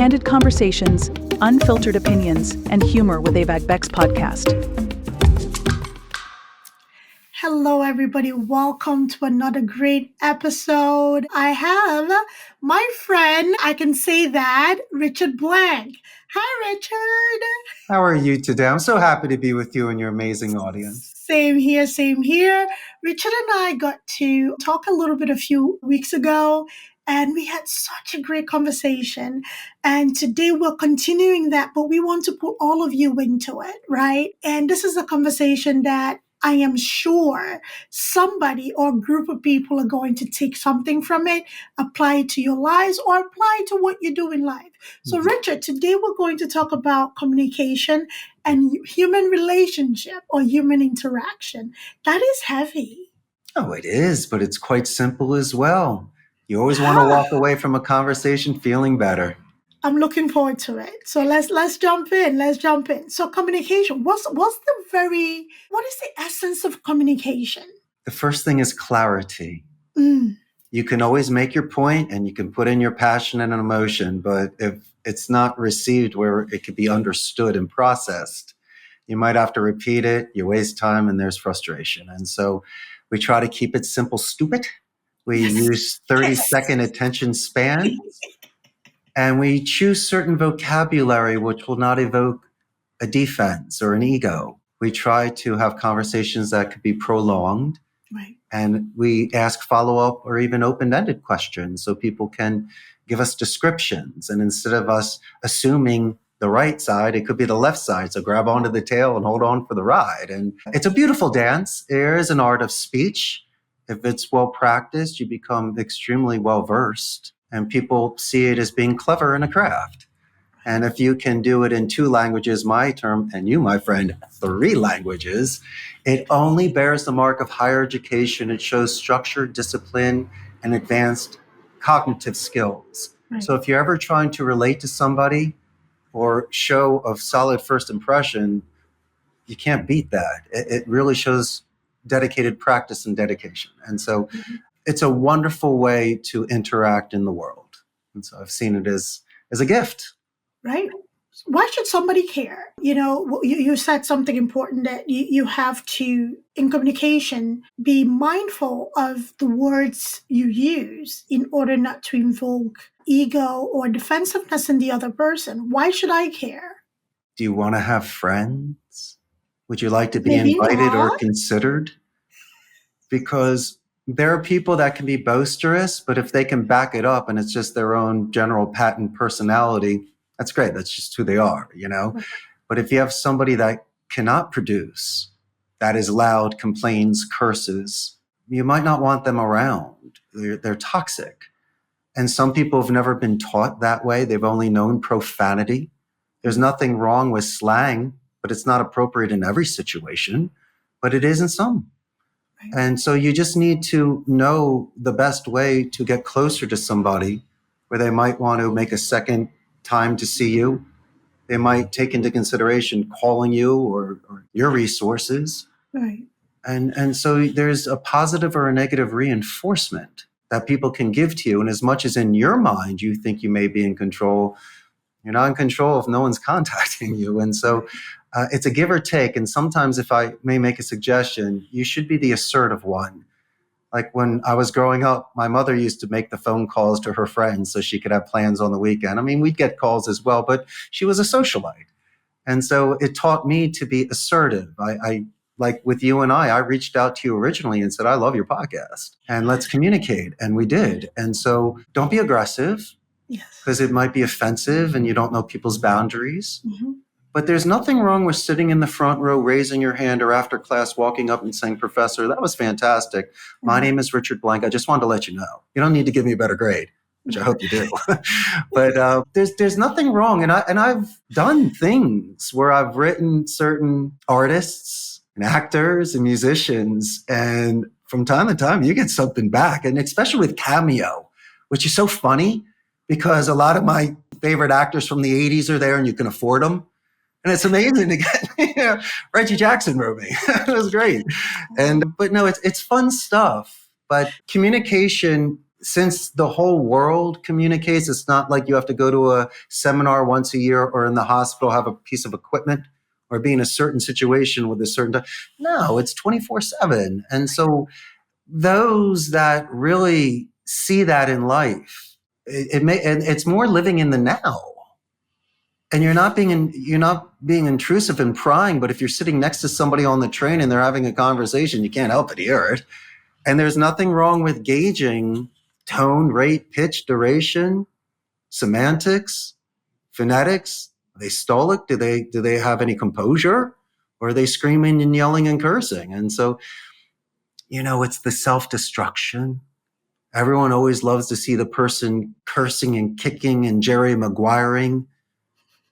candid conversations, unfiltered opinions, and humor with Abeg Vex Podcast. Hello, everybody. Welcome to another great episode. I have my friend, I can say that, Richard Blank. Hi, Richard. How are you today? I'm so happy to be with you and your amazing audience. Same here, same here. Richard and I got to talk a little bit a few weeks ago, and we had such a great conversation. And today we're continuing that, but we want to put all of you into it, right? And this is a conversation that I am sure somebody or a group of people are going to take something from it, apply it to your lives, or apply it to what you do in life. So, Richard, today we're going to talk about communication and human relationship or human interaction. That is heavy. Oh, it is, but it's quite simple as well. You always want to walk away from a conversation feeling better. I'm looking forward to it. So let's jump in. Let's jump in. So communication, what is the essence of communication? The first thing is clarity. You can always make your point and you can put in your passion and an emotion, but if it's not received where it could be understood and processed, you might have to repeat it, you waste time, and there's frustration. And so we try to keep it simple, stupid. We use 30-second attention spans. And we choose certain vocabulary which will not evoke a defense or an ego. We try to have conversations that could be prolonged. Right. And we ask follow-up or even open-ended questions so people can give us descriptions. And instead of us assuming the right side, it could be the left side. So grab onto the tail and hold on for the ride. And it's a beautiful dance. There is an art of speech. If it's well practiced, you become extremely well-versed. And people see it as being clever in a craft. And if you can do it in 2 languages, my term, and you, my friend, 3 languages, it only bears the mark of higher education. It shows structure, discipline, and advanced cognitive skills. Right. So if you're ever trying to relate to somebody or show a solid first impression, you can't beat that. It really shows dedicated practice and dedication. And so it's a wonderful way to interact in the world. And so I've seen it as a gift. Right. Why should somebody care? You know, you said something important that you have to, in communication, be mindful of the words you use in order not to invoke ego or defensiveness in the other person. Why should I care? Do you want to have friends? Would you like to be invited or considered? Because there are people that can be boisterous, but if they can back it up and it's just their own general patent personality, that's great. That's just who they are, you know? Okay. But if you have somebody that cannot produce, that is loud, complains, curses, you might not want them around. They're toxic. And some people have never been taught that way. They've only known profanity. There's nothing wrong with slang, but it's not appropriate in every situation, but it is in some. And so you just need to know the best way to get closer to somebody where they might want to make a second time to see you. They might take into consideration calling you or your resources. Right. And so there's a positive or a negative reinforcement that people can give to you. And as much as in your mind you think you may be in control, you're not in control if no one's contacting you. And so it's a give or take. And sometimes, if I may make a suggestion, you should be the assertive one. Like when I was growing up, my mother used to make the phone calls to her friends so she could have plans on the weekend. I mean, we'd get calls as well, but she was a socialite. And so it taught me to be assertive. I like with you and I reached out to you originally and said, I love your podcast and let's communicate. And we did. And so don't be aggressive. Yes. Because it might be offensive and you don't know people's boundaries. But there's nothing wrong with sitting in the front row, raising your hand, or after class walking up and saying, Professor, that was fantastic. My name is Richard Blank. I just wanted to let you know. You don't need to give me a better grade, which I hope you do. But there's nothing wrong. And I've done things where I've written certain artists and actors and musicians, and from time to time you get something back. And especially with Cameo, which is so funny, because a lot of my favorite actors from the 80s are there and you can afford them. And it's amazing to get, Reggie Jackson wrote me. It was great. But no, it's fun stuff. But communication since the whole world communicates, it's not like you have to go to a seminar once a year or in the hospital have a piece of equipment or be in a certain situation with a certain time. No, it's 24/7. And so those that really see that in life, and it's more living in the now. And you're not being intrusive and prying, but if you're sitting next to somebody on the train and they're having a conversation, you can't help but hear it. And there's nothing wrong with gauging tone, rate, pitch, duration, semantics, phonetics. Are they stoic? Do they have any composure? Or are they screaming and yelling and cursing? And so, it's the self-destruction. Everyone always loves to see the person cursing and kicking and Jerry Maguiring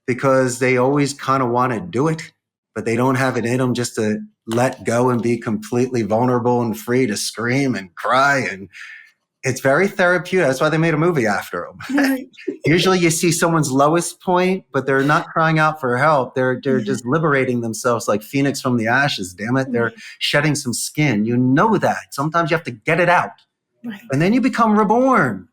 because they always kind of want to do it, but they don't have it in them just to let go and be completely vulnerable and free to scream and cry. And it's very therapeutic. That's why they made a movie after them. Right. Usually you see someone's lowest point, but they're not crying out for help. They're just liberating themselves like Phoenix from the ashes, damn it. They're shedding some skin. You know that. Sometimes you have to get it out. Right. And then you become reborn.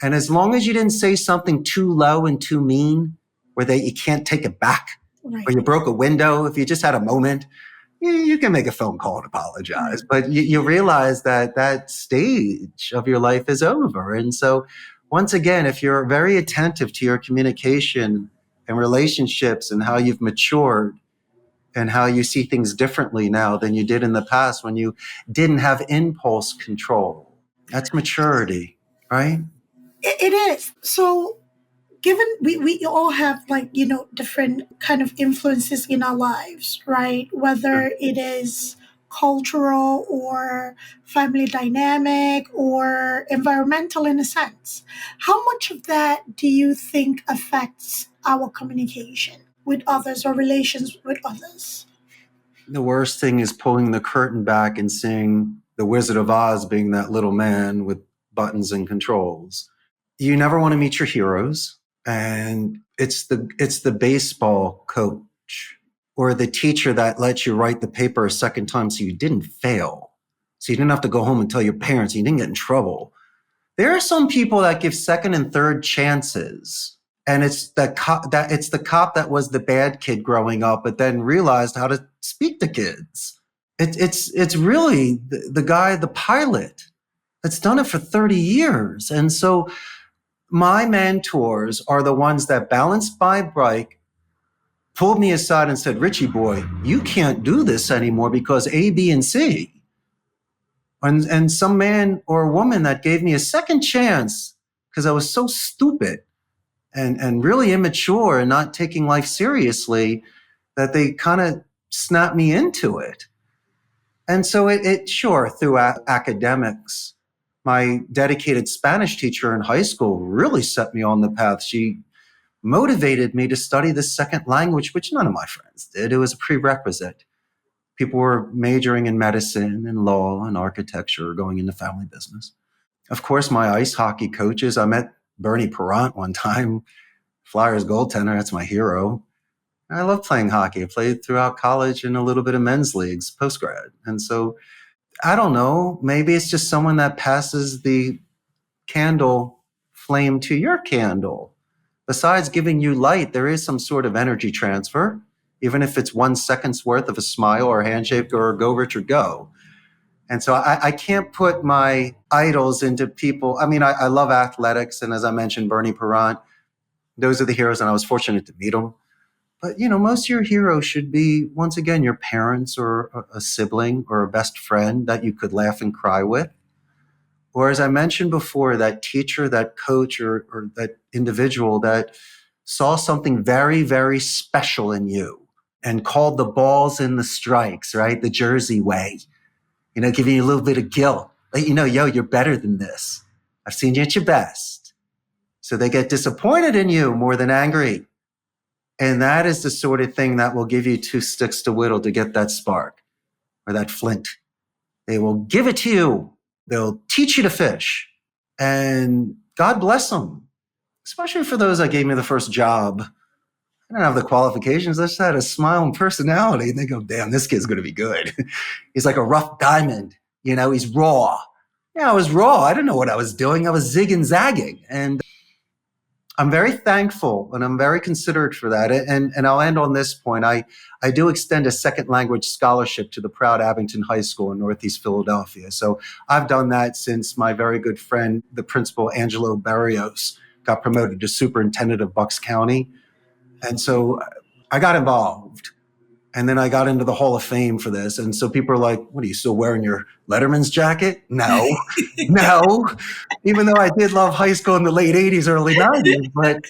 And as long as you didn't say something too low and too mean, where you can't take it back, Right. or you broke a window, if you just had a moment, you can make a phone call and apologize. But you realize that stage of your life is over. And so once again, if you're very attentive to your communication and relationships and how you've matured and how you see things differently now than you did in the past when you didn't have impulse control, that's maturity, right? It is. So given we all have different kind of influences in our lives, right? Whether it is cultural or family dynamic or environmental in a sense. How much of that do you think affects our communication with others or relations with others? The worst thing is pulling the curtain back and seeing the Wizard of Oz being that little man with buttons and controls. You never want to meet your heroes. And it's the baseball coach or the teacher that lets you write the paper a second time so you didn't fail. So you didn't have to go home and tell your parents you didn't get in trouble. There are some people that give second and third chances. And it's the cop that was the bad kid growing up, but then realized how to speak to kids. It's really the guy, the pilot, that's done it for 30 years. And so my mentors are the ones that balanced my bike, pulled me aside and said, Richie boy, you can't do this anymore because A, B, and C. And some man or woman that gave me a second chance because I was so stupid and really immature and not taking life seriously that they kind of snapped me into it. And so it sure, through academics, my dedicated Spanish teacher in high school really set me on the path. She motivated me to study the second language, which none of my friends did. It was a prerequisite. People were majoring in medicine and law and architecture, going into family business. Of course, my ice hockey coaches, I met Bernie Parent one time, Flyers goaltender, that's my hero. I love playing hockey. I played throughout college and a little bit of men's leagues, post-grad. And so I don't know, maybe it's just someone that passes the candle flame to your candle. Besides giving you light, there is some sort of energy transfer, even if it's 1 second's worth of a smile or a handshake or a go, Richard, go. And so I can't put my idols into people. I mean, I love athletics. And as I mentioned, Bernie Parent, those are the heroes, and I was fortunate to meet them. But, most of your heroes should be, once again, your parents or a sibling or a best friend that you could laugh and cry with. Or as I mentioned before, that teacher, that coach, or that individual that saw something very, very special in you and called the balls and the strikes, right? The Jersey way, giving you a little bit of guilt. Let you know, yo, you're better than this. I've seen you at your best. So they get disappointed in you more than angry. And that is the sort of thing that will give you 2 sticks to whittle to get that spark or that flint. They will give it to you. They'll teach you to fish. And God bless them, especially for those that gave me the first job. I don't have the qualifications. I just had a smile and personality. And they go, damn, this kid's going to be good. He's like a rough diamond. He's raw. I was raw. I didn't know what I was doing. I was zigging, zagging. And I'm very thankful and I'm very considerate for that. And I'll end on this point. I do extend a second language scholarship to the proud Abington High School in Northeast Philadelphia. So I've done that since my very good friend, the principal, Angelo Barrios, got promoted to superintendent of Bucks County. And so I got involved. And then I got into the Hall of Fame for this. And so people are like, what, are you still wearing your Letterman's jacket? No, no. Even though I did love high school in the late 80s, early 90s. But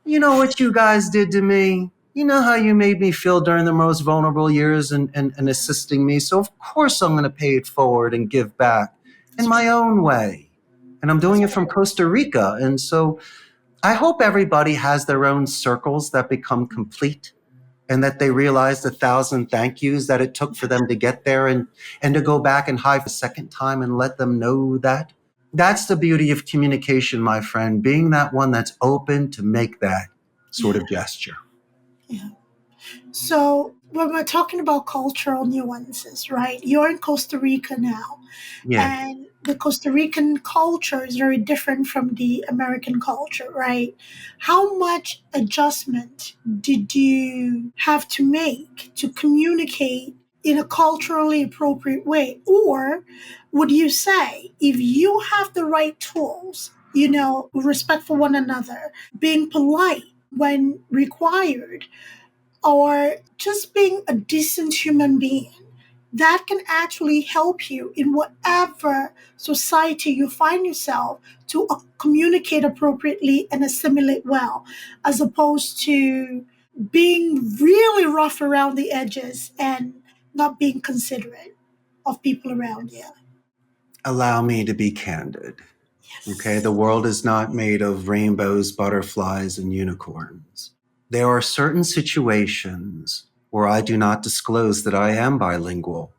you know what you guys did to me? You know how you made me feel during the most vulnerable years and assisting me. So of course I'm going to pay it forward and give back in my own way. And I'm doing it from Costa Rica. And so I hope everybody has their own circles that become complete, and that they realize the 1,000 thank yous that it took for them to get there, and to go back and hide a second time and let them know that. That's the beauty of communication, my friend, being that one that's open to make that sort of gesture. Yeah. So when we're talking about cultural nuances, right? You're in Costa Rica now. Yeah. And the Costa Rican culture is very different from the American culture, right? How much adjustment did you have to make to communicate in a culturally appropriate way? Or would you say, if you have the right tools, respect for one another, being polite when required, or just being a decent human being, that can actually help you in whatever society you find yourself to communicate appropriately and assimilate well, as opposed to being really rough around the edges and not being considerate of people around you? Allow me to be candid. Yes. Okay, the world is not made of rainbows, butterflies, and unicorns. There are certain situations where I do not disclose that I am bilingual.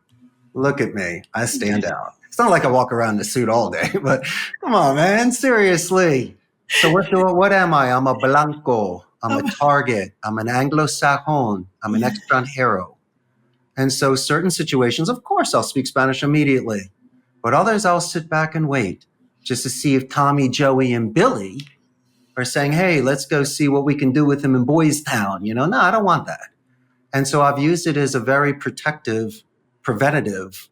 Look at me. I stand out. It's not like I walk around in a suit all day, but come on, man. Seriously. So what am I? I'm a blanco. I'm a target. I'm an Anglo-Sajon. I'm an extranjero. And so certain situations, of course, I'll speak Spanish immediately. But others, I'll sit back and wait just to see if Tommy, Joey, and Billy are saying, hey, let's go see what we can do with him in Boys Town. No, I don't want that. And so I've used it as a very protective, preventative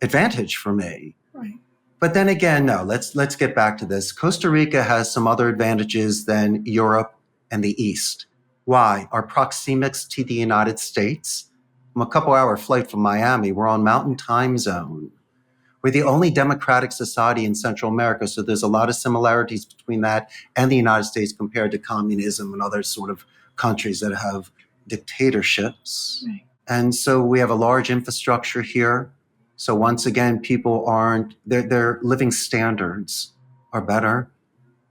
advantage for me. Right. But then again, no, let's get back to this. Costa Rica has some other advantages than Europe and the East. Why? Our proxemics to the United States. I'm a couple-hour flight from Miami. We're on Mountain Time Zone. We're the only democratic society in Central America, so there's a lot of similarities between that and the United States compared to communism and other sort of countries that have dictatorships. Right. And so we have a large infrastructure here. So once again, people their living standards are better.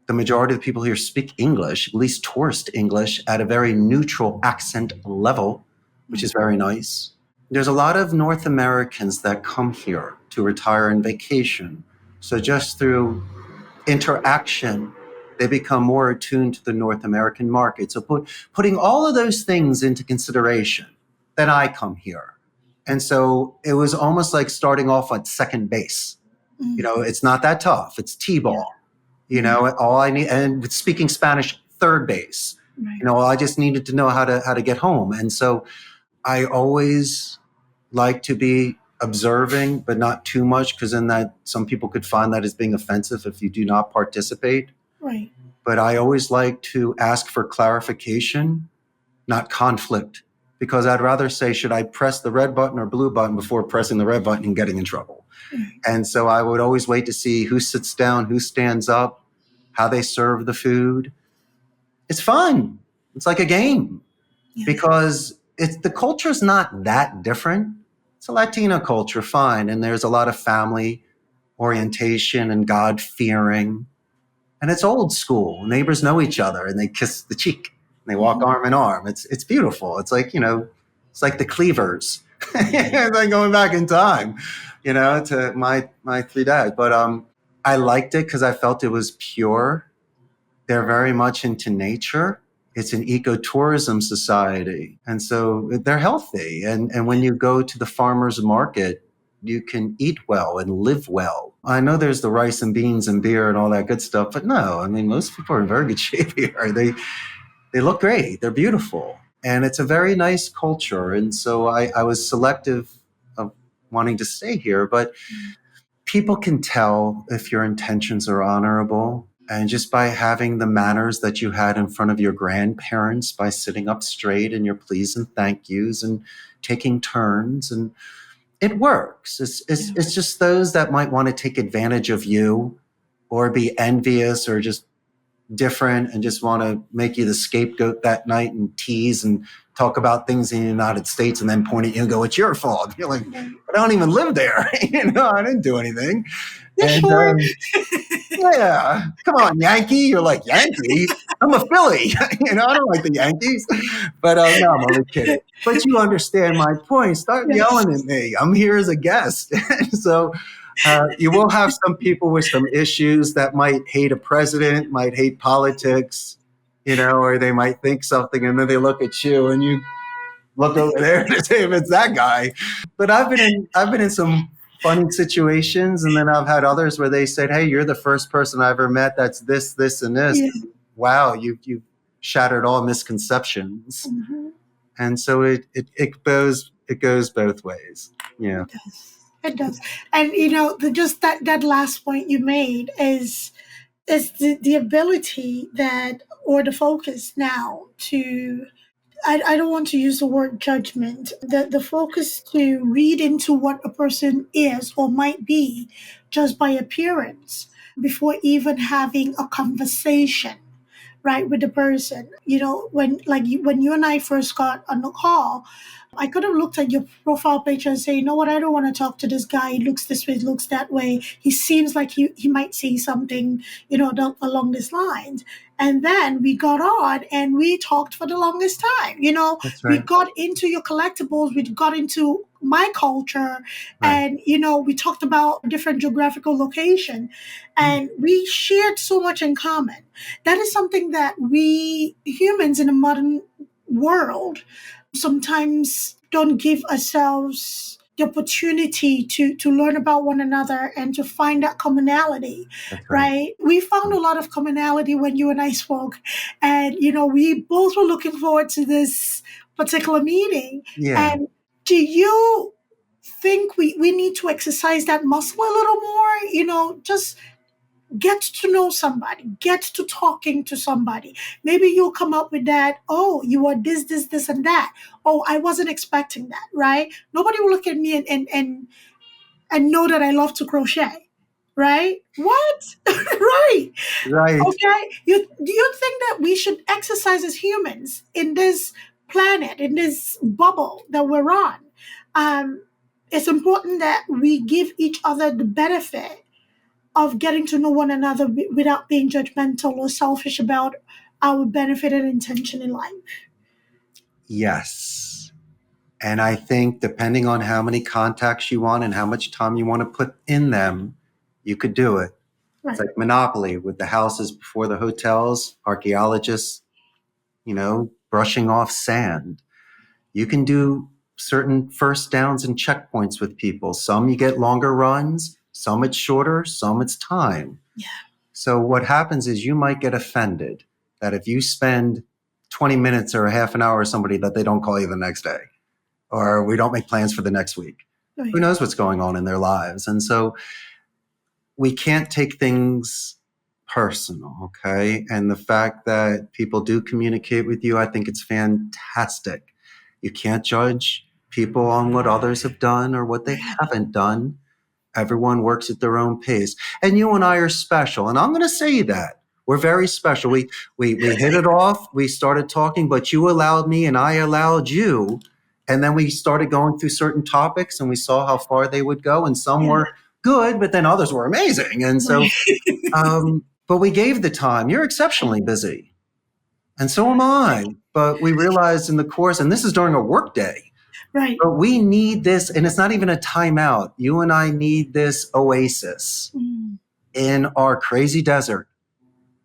The majority of the people here speak English, at least tourist English, at a very neutral accent level, which is very nice. There's a lot of North Americans that come here to retire and vacation. So just through interaction, they become more attuned to the North American market. So putting all of those things into consideration, then I come here. And so it was almost like starting off at second base. Mm-hmm. It's not that tough. It's T-ball. All I need, and with speaking Spanish, third base. Right. I just needed to know how to get home. And so I always like to be observing, but not too much, because then that some people could find that as being offensive if you do not participate. Right. But I always like to ask for clarification, not conflict, because I'd rather say, should I press the red button or blue button before pressing the red button and getting in trouble? Right. And so I would always wait to see who sits down, who stands up, how they serve the food. It's fun. It's like a game, because the culture is not that different. It's a Latino culture, fine. And there's a lot of family orientation and God-fearing. And it's old school. Neighbors know each other and they kiss the cheek and they walk arm in arm. It's beautiful. It's like, it's like the Cleavers. It's like going back in time, to my three dads. But I liked it because I felt it was pure. They're very much into nature. It's an ecotourism society. And so they're healthy. And when you go to the farmer's market, you can eat well and live well. I know there's the rice and beans and beer and all that good stuff, but no, I mean, most people are in very good shape here. They look great. They're beautiful. And it's a very nice culture. And so I was selective of wanting to stay here, but people can tell if your intentions are honorable. And just by having the manners that you had in front of your grandparents, by sitting up straight and your please and thank yous and taking turns, and it works. It's just those that might want to take advantage of you or be envious or just different and just want to make you the scapegoat that night and tease and talk about things in the United States and then point at you and go, it's your fault. You're like, but I don't even live there. I didn't do anything. And, Sure. yeah, come on, Yankee. You're like, Yankee? I'm a Philly. I don't like the Yankees. But no, I'm only kidding. But you understand my point. Start yelling at me. I'm here as a guest. So you will have some people with some issues that might hate a president, might hate politics, or they might think something and then they look at you and you look over there to see if it's that guy. But I've been in some funny situations, and then I've had others where they said, hey, you're the first person I ever met that's this, and this. Yeah. Wow, you've shattered all misconceptions. Mm-hmm. And so it goes both ways. Yeah. It does. And just that last point you made is the ability or the focus now to, I don't want to use the word judgment, the focus to read into what a person is or might be just by appearance before even having a conversation, right, with the person. When you and I first got on the call, I could have looked at your profile picture and say, you know what, I don't want to talk to this guy. He looks this way, looks that way. He seems like he might say something, along these lines. And then we got on and we talked for the longest time. That's right. We got into your collectibles, we got into my culture, right. And, we talked about different geographical location, and we shared so much in common. That is something that we humans in the modern world sometimes don't give ourselves the opportunity to learn about one another and to find that commonality, right? We found a lot of commonality when you and I spoke, and, we both were looking forward to this particular meeting. Yeah. And do you think we need to exercise that muscle a little more? Just get to know somebody, get to talking to somebody. Maybe you'll come up with that, oh, you are this, and that. Oh, I wasn't expecting that, right? Nobody will look at me and know that I love to crochet, right? What? Right. Okay. Do you think that we should exercise as humans in this planet, in this bubble that we're on? It's important that we give each other the benefit of getting to know one another without being judgmental or selfish about our benefit and intention in life. Yes. And I think depending on how many contacts you want and how much time you want to put in them, you could do it. Right. It's like Monopoly with the houses before the hotels, archaeologists, brushing off sand. You can do certain first downs and checkpoints with people. Some you get longer runs. Some it's shorter, some it's time. Yeah. So what happens is you might get offended that if you spend 20 minutes or a half an hour with somebody that they don't call you the next day, or we don't make plans for the next week. Right. Who knows what's going on in their lives? And so we can't take things personal, okay? And the fact that people do communicate with you, I think it's fantastic. You can't judge people on what others have done or what they haven't done. Everyone works at their own pace. And you and I are special. And I'm going to say that. We're very special. We hit it off. We started talking, but you allowed me and I allowed you. And then we started going through certain topics and we saw how far they would go. And some were good, but then others were amazing. And so, but we gave the time. You're exceptionally busy. And so am I. But we realized in the course, and this is during a work day, right? But we need this, and it's not even a timeout. You and I need this oasis in our crazy desert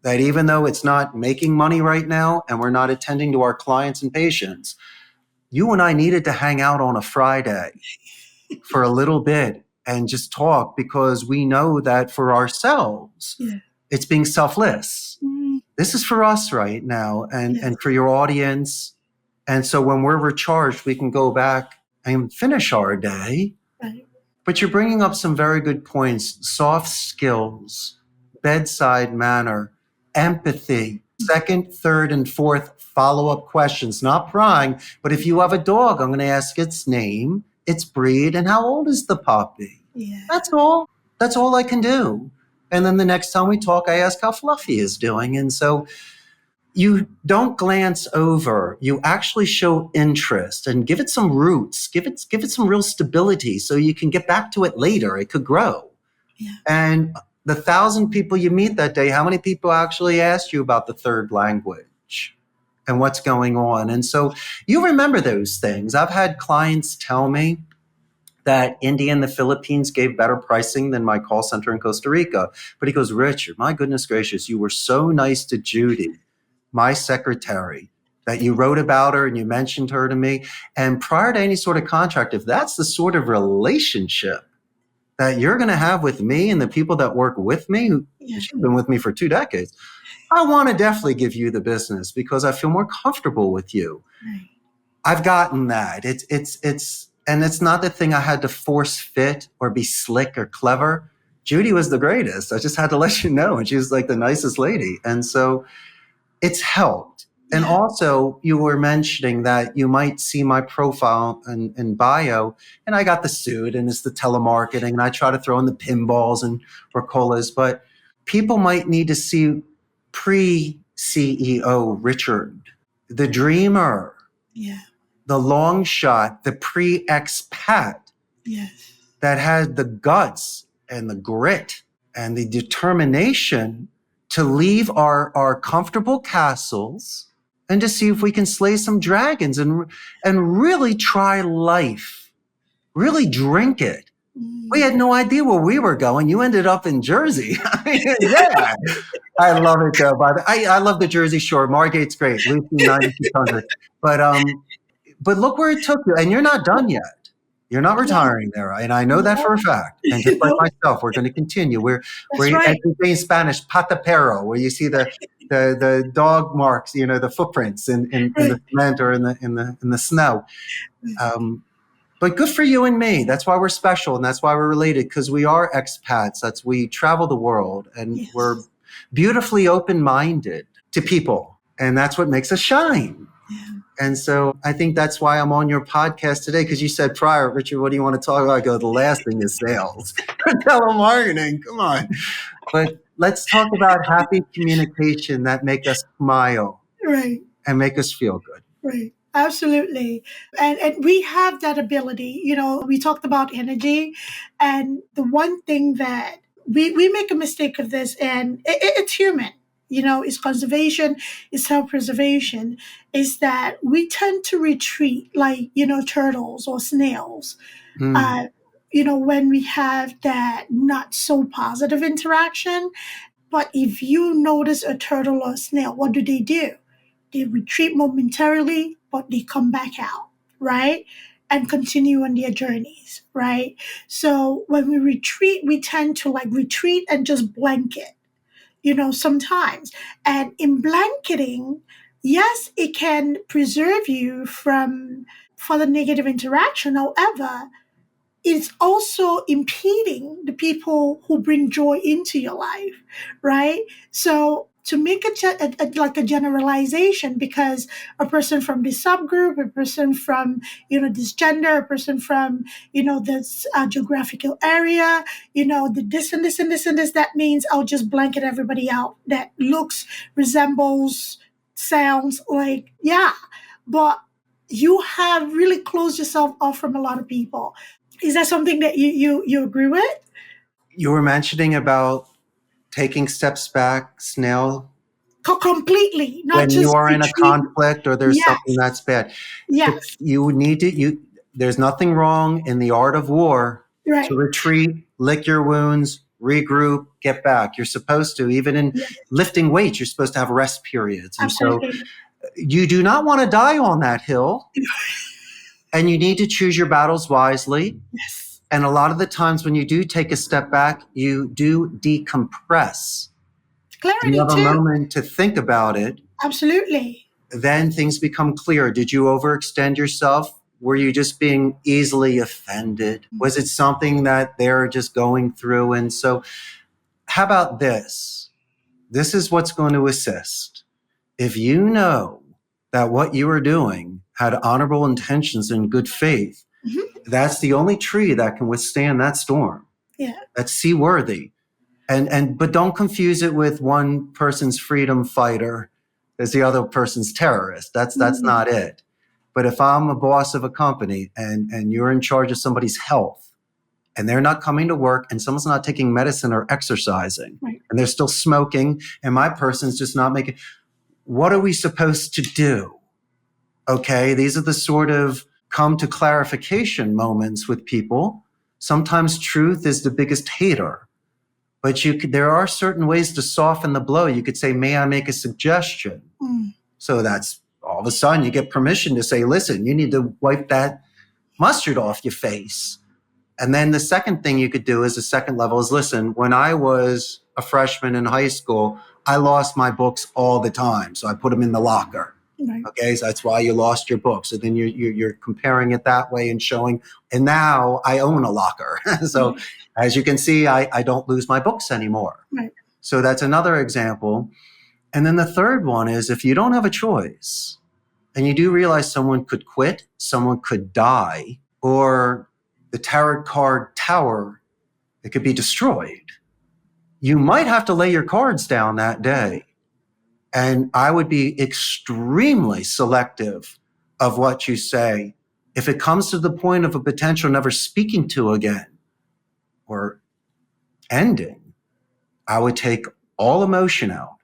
that even though it's not making money right now and we're not attending to our clients and patients, you and I needed to hang out on a Friday for a little bit and just talk because we know that for ourselves, it's being selfless. This is for us right now and for your audience. And so when we're recharged, we can go back and finish our day. Right. But you're bringing up some very good points: soft skills, bedside manner, empathy, second, third, and fourth follow-up questions, not prying. But if you have a dog, I'm going to ask its name, its breed, and how old is the puppy? Yeah. That's all. That's all I can do. And then the next time we talk, I ask how Fluffy is doing. And so you don't glance over. You actually show interest and give it some roots. Give it some real stability so you can get back to it later. It could grow. Yeah. And the 1,000 people you meet that day, how many people actually asked you about the third language and what's going on? And so you remember those things. I've had clients tell me that India and the Philippines gave better pricing than my call center in Costa Rica. But he goes, Richard, my goodness gracious, you were so nice to Judy, my secretary, that you wrote about her and you mentioned her to me. And prior to any sort of contract, if that's the sort of relationship that you're going to have with me and the people that work with me, who she's been with me for 2 decades, I want to definitely give you the business because I feel more comfortable with you. Right. I've gotten that. And it's not the thing I had to force fit or be slick or clever. Judy was the greatest. I just had to let you know. And she was like the nicest lady. And so it's helped. And also you were mentioning that you might see my profile and bio, and I got the suit and it's the telemarketing and I try to throw in the pinballs and Ricolas, but people might need to see pre-CEO Richard, the dreamer. Yeah. The long shot, the pre-expat that had the guts and the grit and the determination to leave our comfortable castles and to see if we can slay some dragons and really try life, really drink it. We had no idea where we were going. You ended up in Jersey. Yeah. I love it though. I love the Jersey Shore. Margate's great. Lucy 9600. But look where it took you. And you're not done yet. You're not retiring there. And I know that for a fact. And just like myself, we're going to continue. We're as we say in Spanish, patapero, where you see the dog marks, the footprints in the cement or in the snow. But good for you and me. That's why we're special. And that's why we're related, because we are expats. We travel the world and we're beautifully open-minded to people. And that's what makes us shine. Yeah. And so I think that's why I'm on your podcast today, because you said prior, Richard, what do you want to talk about? I go, the last thing is sales. Telemarketing, come on. But let's talk about happy communication that make us smile and make us feel good. Right. Absolutely. And we have that ability. We talked about energy. And the one thing that we make a mistake of this, and it's human. Is conservation, is self-preservation, is that we tend to retreat like, turtles or snails, when we have that not so positive interaction. But if you notice a turtle or a snail, what do? They retreat momentarily, but they come back out, right? And continue on their journeys, right? So when we retreat, we tend to retreat and just blanket. Sometimes. And in blanketing, yes, it can preserve you from further negative interaction. However, it's also impeding the people who bring joy into your life, right? So to make a generalization, because a person from this subgroup, a person from, this gender, a person from, this geographical area, the this and this and this and this, that means I'll just blanket everybody out that looks, resembles, sounds like, but you have really closed yourself off from a lot of people. Is that something that you agree with? You were mentioning about taking steps back, snail. Completely. Not when just you are in a retreat. conflict or there's something that's bad. Yes. You need to, there's nothing wrong in the art of war to retreat, lick your wounds, regroup, get back. You're supposed to, even in lifting weights, you're supposed to have rest periods. And Absolutely. so you do not want to die on that hill. And you need to choose your battles wisely. Yes. And a lot of the times when you do take a step back, you do decompress. And you Clarity have a too. moment to think about it. Absolutely. Then things become clear. Did you overextend yourself? Were you just being easily offended? Was it something that they're just going through? And so, how about this? This is what's going to assist. If you know that what you are doing had honorable intentions and good faith, that's the only tree that can withstand that storm. Yeah. That's seaworthy. But don't confuse it with one person's freedom fighter as the other person's terrorist. That's not it. But if I'm a boss of a company and you're in charge of somebody's health and they're not coming to work and someone's not taking medicine or exercising and they're still smoking and my person's just not making, what are we supposed to do? Okay, these are the sort of come to clarification moments with people. Sometimes truth is the biggest hater. But there are certain ways to soften the blow. You could say, may I make a suggestion? So that's all of a sudden you get permission to say, listen, you need to wipe that mustard off your face. And then the second thing you could do as a second level is, listen, when I was a freshman in high school, I lost my books all the time. So I put them in the locker. Okay, so that's why you lost your books. So then you're comparing it that way and showing, and now I own a locker. So as you can see, I don't lose my books anymore. So that's another example. And then the third one is if you don't have a choice and you do realize someone could quit, someone could die, or the tarot card tower, it could be destroyed. You might have to lay your cards down that day. And I would be extremely selective of what you say. If it comes to the point of a potential never speaking to again or ending, I would take all emotion out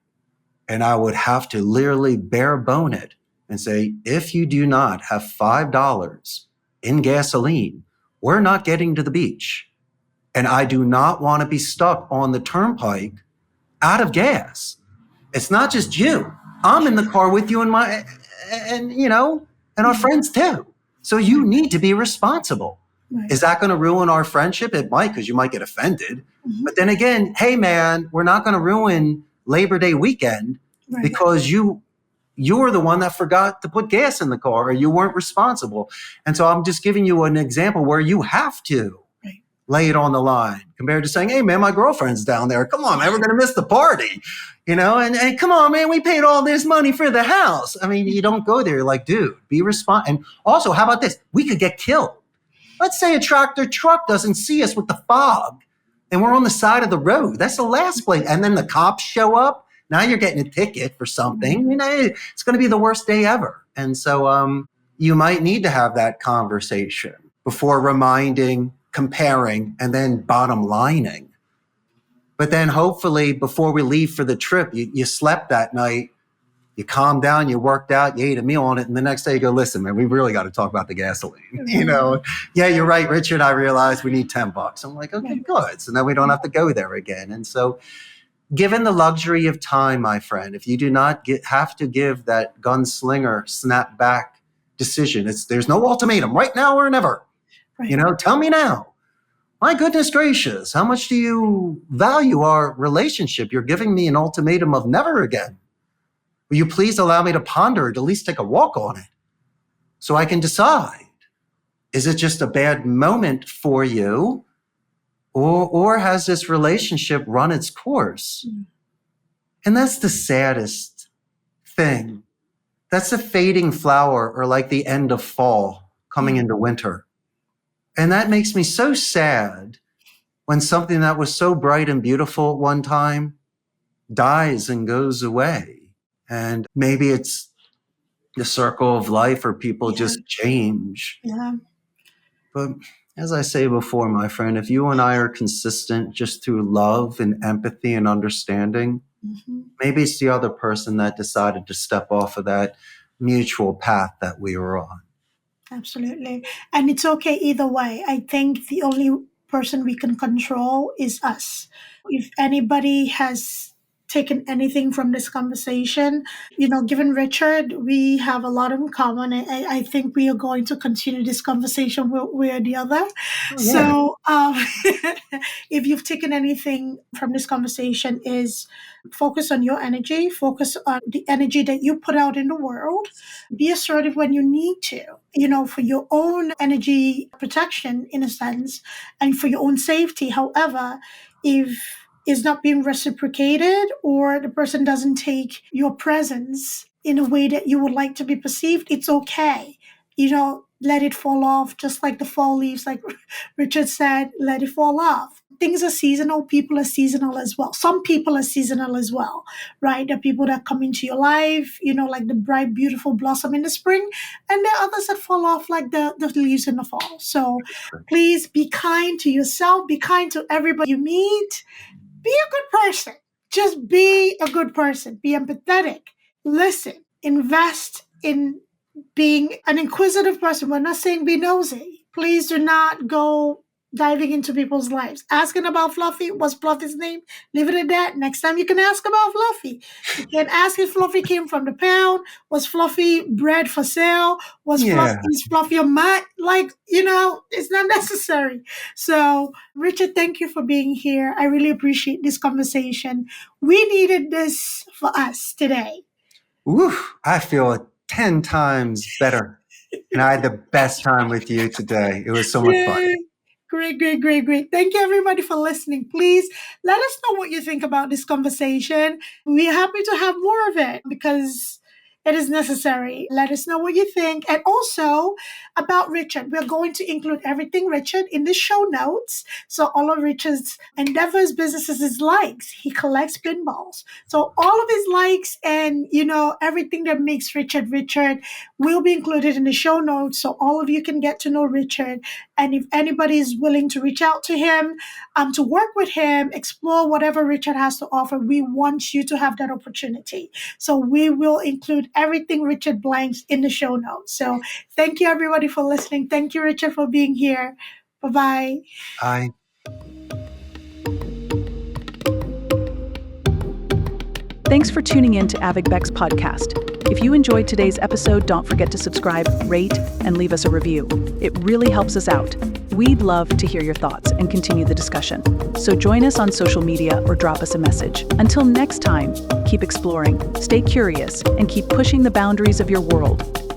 and I would have to literally bare bone it and say, if you do not have $5 in gasoline, we're not getting to the beach. And I do not want to be stuck on the turnpike out of gas. It's not just you. I'm in the car with you and our friends too. So you need to be responsible. Is that going to ruin our friendship? It might, because you might get offended. But then again, hey man, we're not going to ruin Labor Day weekend because you're the one that forgot to put gas in the car or you weren't responsible. And so I'm just giving you an example where you have to lay it on the line compared to saying, hey man, my girlfriend's down there. Come on, man, we're going to miss the party. And come on, man, we paid all this money for the house. I mean, you don't go there. You're like, dude, be responsible. And also, how about this? We could get killed. Let's say a tractor truck doesn't see us with the fog and we're on the side of the road. That's the last place. And then the cops show up. Now you're getting a ticket for something. It's going to be the worst day ever. And so you might need to have that conversation before reminding, comparing, and then bottom lining. But then hopefully before we leave for the trip, you slept that night, you calmed down, you worked out, you ate a meal on it, and the next day you go, listen, man, we really got to talk about the gasoline. Yeah, you're right, Richard, I realized we need $10. I'm like, okay, good. So now we don't have to go there again. And so given the luxury of time, my friend, if you do not have to give that gunslinger snap back decision, there's no ultimatum, right now or never. Tell me now. My goodness gracious, how much do you value our relationship? You're giving me an ultimatum of never again. Will you please allow me to ponder it, at least take a walk on it so I can decide? Is it just a bad moment for you? Or has this relationship run its course? And that's the saddest thing. That's a fading flower or like the end of fall coming into winter. And that makes me so sad when something that was so bright and beautiful at one time dies and goes away. And maybe it's the circle of life or people just change. But as I say before, my friend, if you and I are consistent just through love and empathy and understanding, maybe it's the other person that decided to step off of that mutual path that we were on. Absolutely. And it's okay either way. I think the only person we can control is us. If anybody has taken anything from this conversation. Given Richard, we have a lot in common. I think we are going to continue this conversation one way or the other. Oh, yeah. So if you've taken anything from this conversation, is focus on your energy, focus on the energy that you put out in the world, be assertive when you need to, for your own energy protection in a sense, and for your own safety. However, if it's not being reciprocated or the person doesn't take your presence in a way that you would like to be perceived, it's okay. Let it fall off, just like the fall leaves, like Richard said, let it fall off. Things are seasonal. People are seasonal as well. Some people are seasonal as well, right? The people that come into your life, like the bright, beautiful blossom in the spring, and there are others that fall off like the leaves in the fall. So please be kind to yourself, be kind to everybody you meet. Be a good person. Just be a good person. Be empathetic. Listen. Invest in being an inquisitive person. We're not saying be nosy. Please do not go diving into people's lives. Asking about Fluffy, what's Fluffy's name? Leave it at that. Next time you can ask about Fluffy. You can ask if Fluffy came from the pound. Was Fluffy bred for sale? Is Fluffy a mutt? It's not necessary. So, Richard, thank you for being here. I really appreciate this conversation. We needed this for us today. Oof, I feel 10 times better. And I had the best time with you today. It was so much fun. Great. Thank you, everybody, for listening. Please let us know what you think about this conversation. We're happy to have more of it because it is necessary. Let us know what you think. And also about Richard. We're going to include everything Richard in the show notes. So all of Richard's endeavors, businesses, his likes. He collects pinballs. So all of his likes and, everything that makes Richard will be included in the show notes. So all of you can get to know Richard. And if anybody is willing to reach out to him, to work with him, explore whatever Richard has to offer, we want you to have that opportunity. So we will include everything Richard blanks in the show notes. So thank you, everybody, for listening. Thank you, Richard, for being here. Bye-bye. Bye. Thanks for tuning in to Abeg Vex Podcast. If you enjoyed today's episode, don't forget to subscribe, rate, and leave us a review. It really helps us out. We'd love to hear your thoughts and continue the discussion. So join us on social media or drop us a message. Until next time, keep exploring, stay curious, and keep pushing the boundaries of your world.